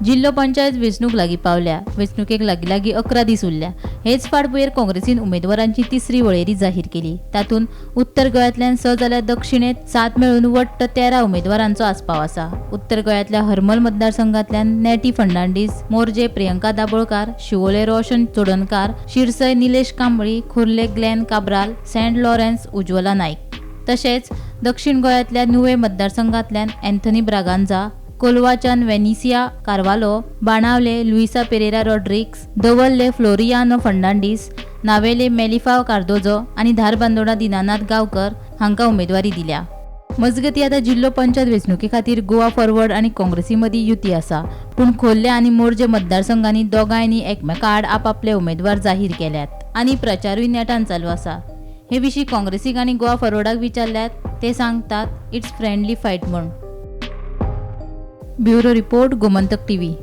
जिल्लो पंचायत वेंचणूक लागीं पावल्या. वेंचणुकेक लागीं लागीं 11 दीस उरल्या. हेच फाटभुंयेर काँग्रेसीन उमेदवारांची तिसरी वळेरी जाहीर केली. तातूंत उत्तर गोंयांतल्यान 6 जाल्यार दक्षिणेंत 7 मेळून वट्ट 13 उमेदवारांचो आस्पाव आसा. उत्तर गोंयांतल्या हरमल मतदारसंघांतल्यान नेटी फर्नांडीस, मोर्जे प्रियंका दाबोळकार, शिवोले रोशन चोडणकार, शिरसय निलेश कांबळी, खोर्ले ग्लेन काब्राल, सेंट लॉरेन्स उज्वला नाईक. तशेंच दक्षिण गोंयांतल्या नुवे मतदारसंघांतल्यान एंथनी ब्रागांझा, कोलवाच्यान वेनिसिया कार्वालो, बाणावले लुइसा पेरेरा रॉड्रिग्स, दवल्ले फ्लोरियानो फर्नांडीस, नावेले मेलिफा कार्दोजो आनी धारबांदोडा दिनानाथ गांवकर हांकां उमेदवारी दिल्या. मजगतीं आतां जिल्लो पंचायत वेंचणुके खातीर गोवा फॉरवर्ड आनी काँग्रेसी मदीं युती आसा. पूण खोर्ले आनी मोर्जे मतदारसंघांनी दोगांयनी एकामेका आड आपापले उमेदवार जाहीर केल्यात आनी प्रचारूय नेटान चालू आसा. हे विशीं काँग्रेसीक आनी गोवा फॉरवर्डाक विचारल्यात ते सांगतात इट्स फ्रेंडली फायट म्हूण. Bureau report Gomantak TV.